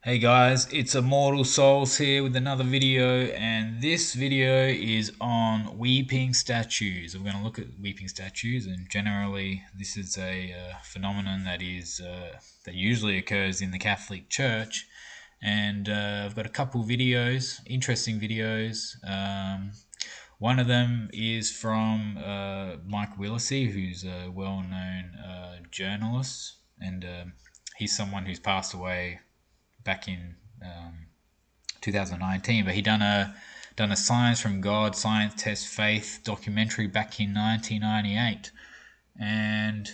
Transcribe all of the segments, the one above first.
Hey guys, it's Immortalsouls here with another video, and this video is on weeping statues. We're going to look at weeping statues, and generally this is a phenomenon that usually occurs in the Catholic Church. And I've got a couple videos, interesting videos. One of them is from Mike Willisey, who's a well-known journalist, and he's someone who's passed away back in 2019, but he done a Science from God, Science Test Faith documentary back in 1998, and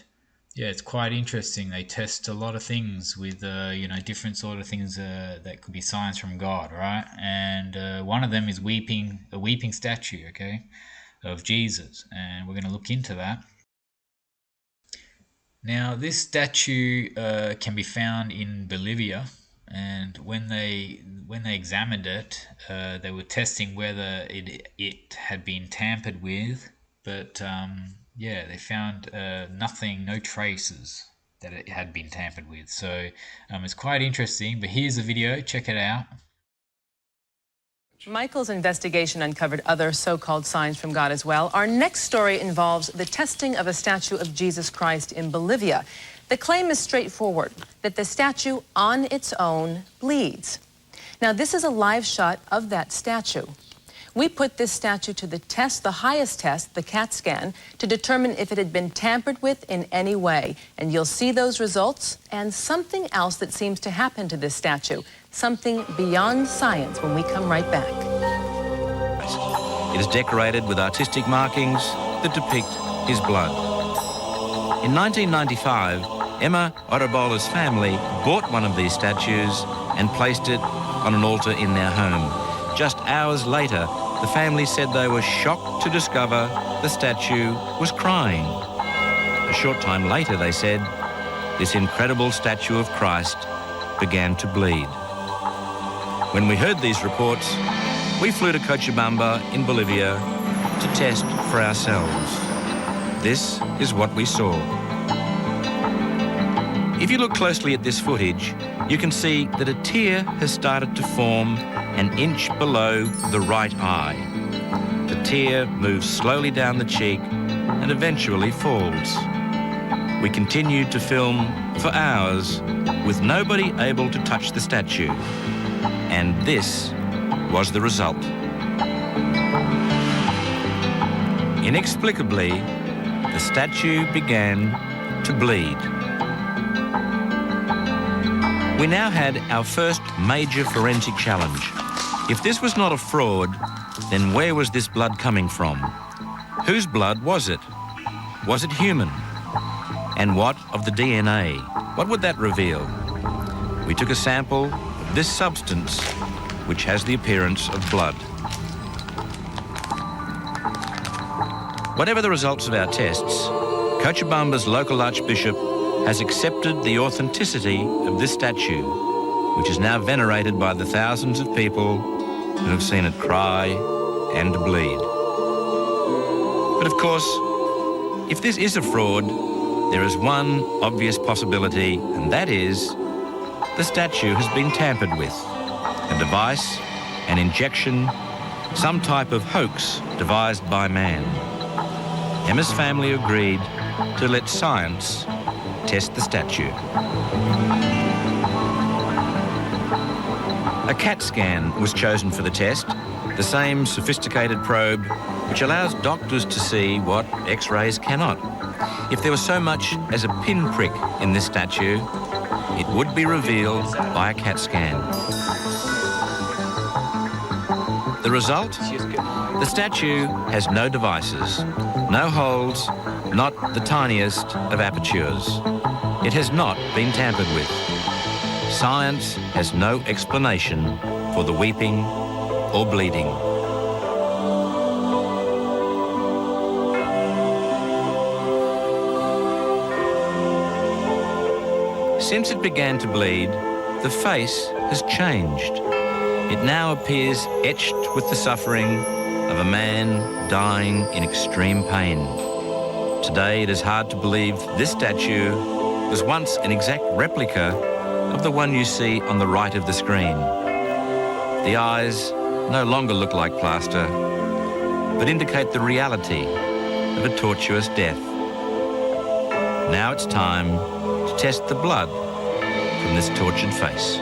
yeah, it's quite interesting. They test a lot of things with different sort of things that could be science from God, right? And one of them is a weeping statue, okay, of Jesus, and we're going to look into that. Now, this statue can be found in Bolivia. And when they examined it, they were testing whether it had been tampered with, but they found nothing, no traces that it had been tampered with. So it's quite interesting. But here's a video. Check it out. Michael's investigation uncovered other so-called signs from God as well. Our next story involves the testing of a statue of Jesus Christ in Bolivia. The claim is straightforward, that the statue on its own bleeds. Now, this is a live shot of that statue. We put this statue to the test, the highest test, the CAT scan, to determine if it had been tampered with in any way. And you'll see those results and something else that seems to happen to this statue, something beyond science, when we come right back. It is decorated with artistic markings that depict his blood. In 1995, Emma Orabola's family bought one of these statues and placed it on an altar in their home. Just hours later, the family said they were shocked to discover the statue was crying. A short time later, they said, this incredible statue of Christ began to bleed. When we heard these reports, we flew to Cochabamba in Bolivia to test for ourselves. This is what we saw. If you look closely at this footage, you can see that a tear has started to form an inch below the right eye. The tear moves slowly down the cheek and eventually falls. We continued to film for hours with nobody able to touch the statue. And this was the result. Inexplicably, the statue began to bleed. We now had our first major forensic challenge. If this was not a fraud, then where was this blood coming from? Whose blood was it? Was it human? And what of the DNA? What would that reveal? We took a sample of this substance, which has the appearance of blood. Whatever the results of our tests, Cochabamba's local archbishop has accepted the authenticity of this statue, which is now venerated by the thousands of people who have seen it cry and bleed. But of course, if this is a fraud, there is one obvious possibility, and that is the statue has been tampered with. A device, an injection, some type of hoax devised by man. Emma's family agreed to let science test the statue. A CAT scan was chosen for the test, the same sophisticated probe which allows doctors to see what X-rays cannot. If there was so much as a pinprick in this statue, it would be revealed by a CAT scan. The result? The statue has no devices, no holes, not the tiniest of apertures. It has not been tampered with. Science has no explanation for the weeping or bleeding. Since it began to bleed, the face has changed. It now appears etched with the suffering of a man dying in extreme pain. Today, it is hard to believe this statue was once an exact replica of the one you see on the right of the screen. The eyes no longer look like plaster, but indicate the reality of a tortuous death. Now it's time to test the blood from this tortured face.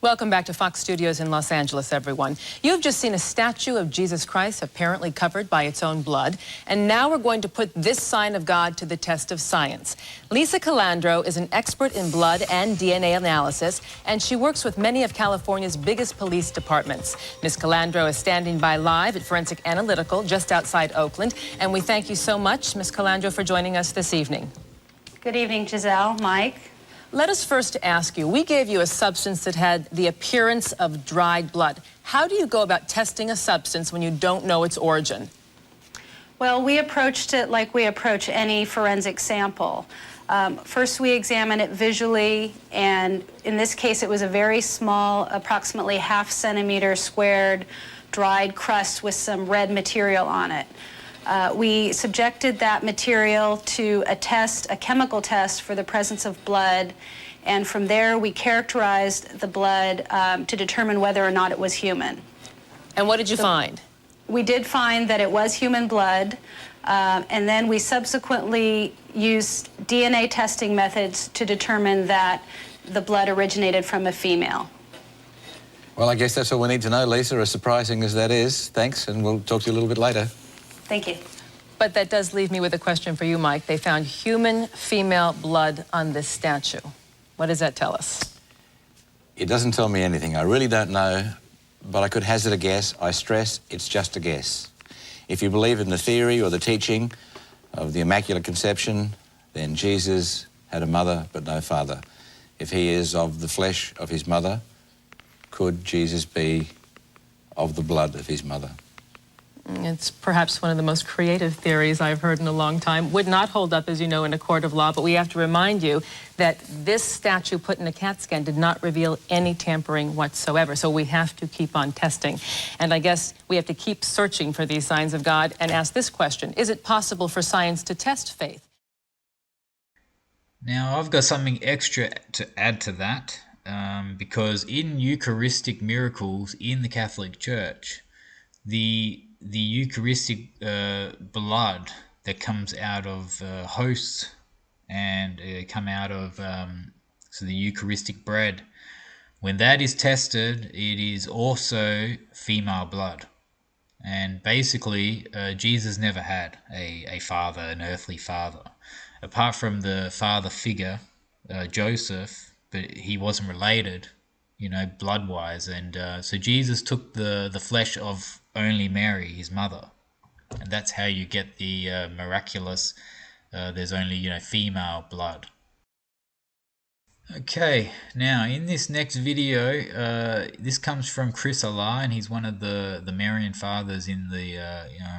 Welcome back to Fox Studios in Los Angeles, everyone. You've just seen a statue of Jesus Christ apparently covered by its own blood, and now we're going to put this sign of God to the test of science. Lisa Calandro is an expert in blood and DNA analysis, and she works with many of California's biggest police departments. Ms. Calandro is standing by live at Forensic Analytical just outside Oakland, and we thank you so much, Ms. Calandro, for joining us this evening. Good evening, Giselle, Mike. Let us first ask you, we gave you a substance that had the appearance of dried blood. How do you go about testing a substance when you don't know its origin? Well, we approached it like we approach any forensic sample. First, we examine it visually, and in this case, it was a very small, approximately ½ centimeter squared, dried crust with some red material on it. We subjected that material to a chemical test for the presence of blood, and from there we characterized the blood to determine whether or not it was human. And what did you find? We did find that it was human blood, and then we subsequently used DNA testing methods to determine that the blood originated from a female. Well, I guess that's all we need to know, Lisa, as surprising as that is. Thanks, and we'll talk to you a little bit later. Thank you. But that does leave me with a question for you, Mike. They found human female blood on this statue. What does that tell us? It doesn't tell me anything. I really don't know, but I could hazard a guess. I stress it's just a guess. If you believe in the theory or the teaching of the Immaculate Conception, then Jesus had a mother but no father. If he is of the flesh of his mother, could Jesus be of the blood of his mother? It's perhaps one of the most creative theories I've heard in a long time. Would not hold up, as you know, in a court of law, but we have to remind you that this statue put in a CAT scan did not reveal any tampering whatsoever, so we have to keep on testing. And I guess we have to keep searching for these signs of God and ask this question: is it possible for science to test faith? Now, I've got something extra to add to that, because in Eucharistic miracles in the Catholic Church, the Eucharistic blood that comes out of hosts and come out of so the Eucharistic bread, when that is tested, it is also female blood. And basically, Jesus never had a father, an earthly father, apart from the father figure, Joseph, but he wasn't related, you know, blood-wise. And so Jesus took the flesh of only Mary, his mother, and that's how you get the miraculous there's only, you know, female blood. Okay, now in this next video, this comes from Chris Allah, and he's one of the Marian fathers in the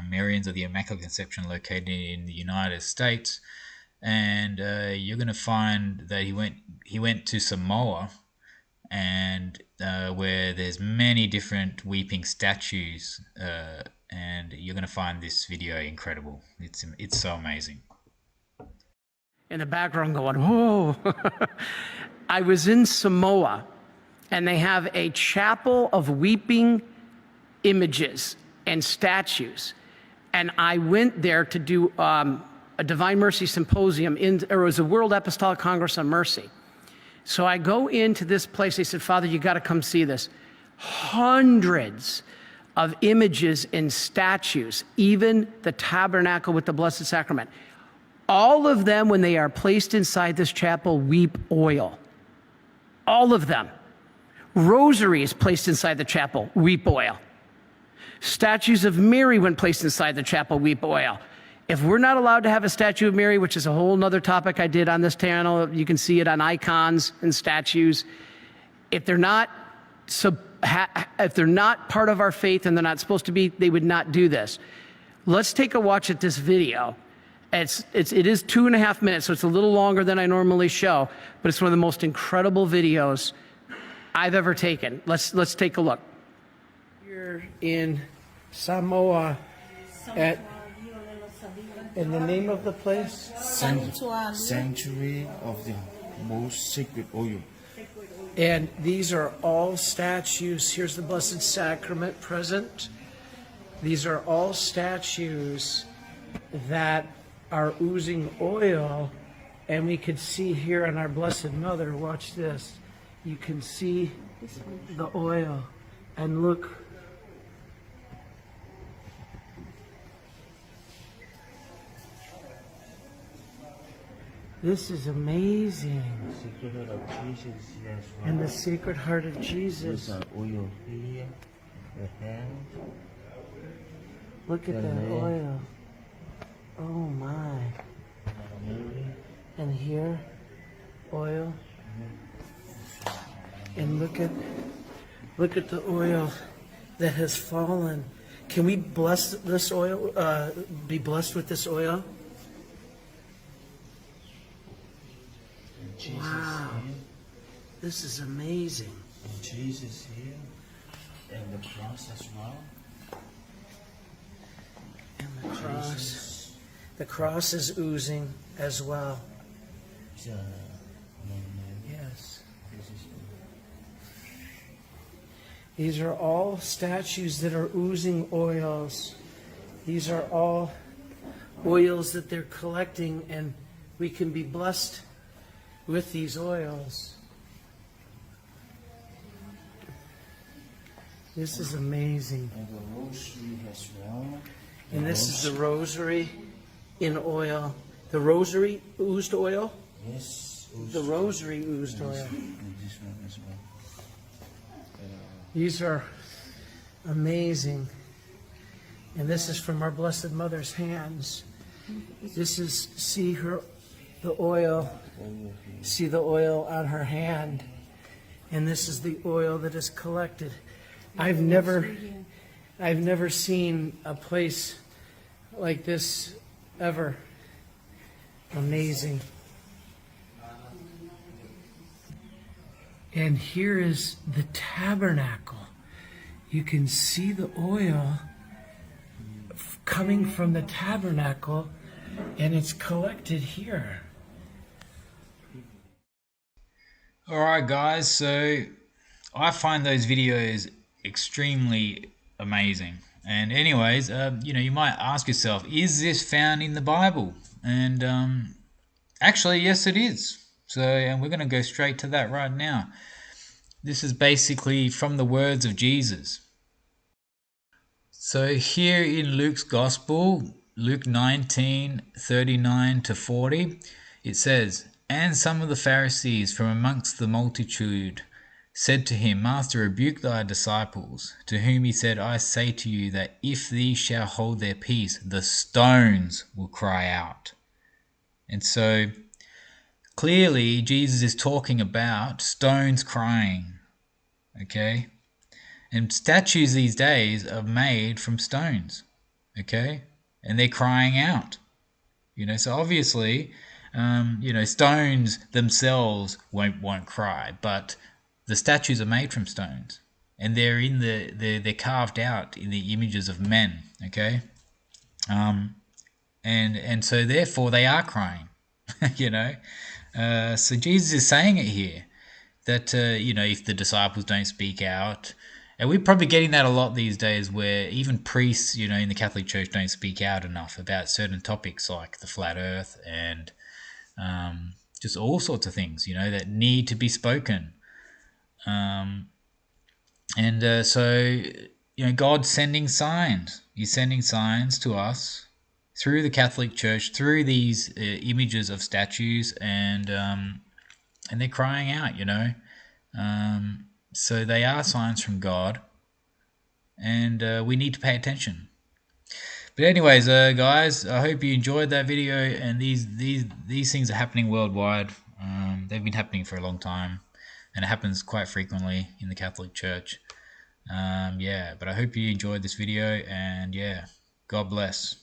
Marians of the Immaculate Conception located in the United States. And you're going to find that he went to Samoa, and where there's many different weeping statues, and you're going to find this video incredible. It's so amazing. In the background going, whoa. I was in Samoa, and they have a chapel of weeping images and statues. And I went there to do a Divine Mercy Symposium. It was a World Apostolic Congress on Mercy. So I go into this place. They said, Father, you got to come see this. Hundreds of images and statues, even the tabernacle with the Blessed Sacrament. All of them, when they are placed inside this chapel, weep oil. All of them. Rosaries placed inside the chapel, weep oil. Statues of Mary, when placed inside the chapel, weep oil. If we're not allowed to have a statue of Mary, which is a whole nother topic I did on this channel, you can see it on icons and statues. If they're not part of our faith and they're not supposed to be, they would not do this. Let's take a watch at this video. It is 2.5 minutes, so it's a little longer than I normally show, but it's one of the most incredible videos I've ever taken. Let's take a look. here in Samoa at, and the name of the place? Sanctuary of the most sacred oil. And these are all statues. Here's the Blessed Sacrament present. These are all statues that are oozing oil. And we could see here on our Blessed Mother, watch this. You can see the oil. And look. This is amazing. Secret of Jesus here as well. And the Sacred Heart of Jesus. There's an oil here, the hand. Look at The that leg. oil. Oh my. Mary. And here, oil. And look at the oil that has fallen. Can we bless this oil? Be blessed with this oil? And Jesus Wow. here. This is amazing. And Jesus here. And the cross as well. And the cross. Jesus. The cross is oozing as well. Is, Mary. Yes. This is These are all statues that are oozing oils. These are all oils that they're collecting, and we can be blessed with these oils. This is amazing. and the rosary as well. And this is the rosary in oil. The rosary oozed oil? Yes. The rosary oozed oil. And this one as well. These are amazing. And this is from our Blessed Mother's hands. This is, see the oil. See the oil on her hand. And this is the oil that is collected. I've never seen a place like this ever. Amazing. And here is the tabernacle. You can see the oil coming from the tabernacle, and it's collected here. Alright guys, so I find those videos extremely amazing. And anyways, you might ask yourself, is this found in the Bible? And actually, yes it is. So, and we're going to go straight to that right now. This is basically from the words of Jesus. So here in Luke's Gospel, Luke 19:39 to 40, it says, "And some of the Pharisees from amongst the multitude said to him, Master, rebuke thy disciples. To whom he said, I say to you that if these shall hold their peace, the stones will cry out." And so clearly Jesus is talking about stones crying, okay? And statues these days are made from stones, okay? And they're crying out, so obviously, stones themselves won't cry, but the statues are made from stones, and they're carved out in the images of men, okay? And so therefore they are crying, So Jesus is saying it here, that, if the disciples don't speak out, and we're probably getting that a lot these days where even priests, in the Catholic Church don't speak out enough about certain topics like the flat earth and just all sorts of things, that need to be spoken. So, God's sending signs. He's sending signs to us through the Catholic Church, through these images of statues, and they're crying out, So they are signs from God, and we need to pay attention. But anyways, guys, I hope you enjoyed that video, and these things are happening worldwide. They've been happening for a long time, and it happens quite frequently in the Catholic Church. But I hope you enjoyed this video, and God bless.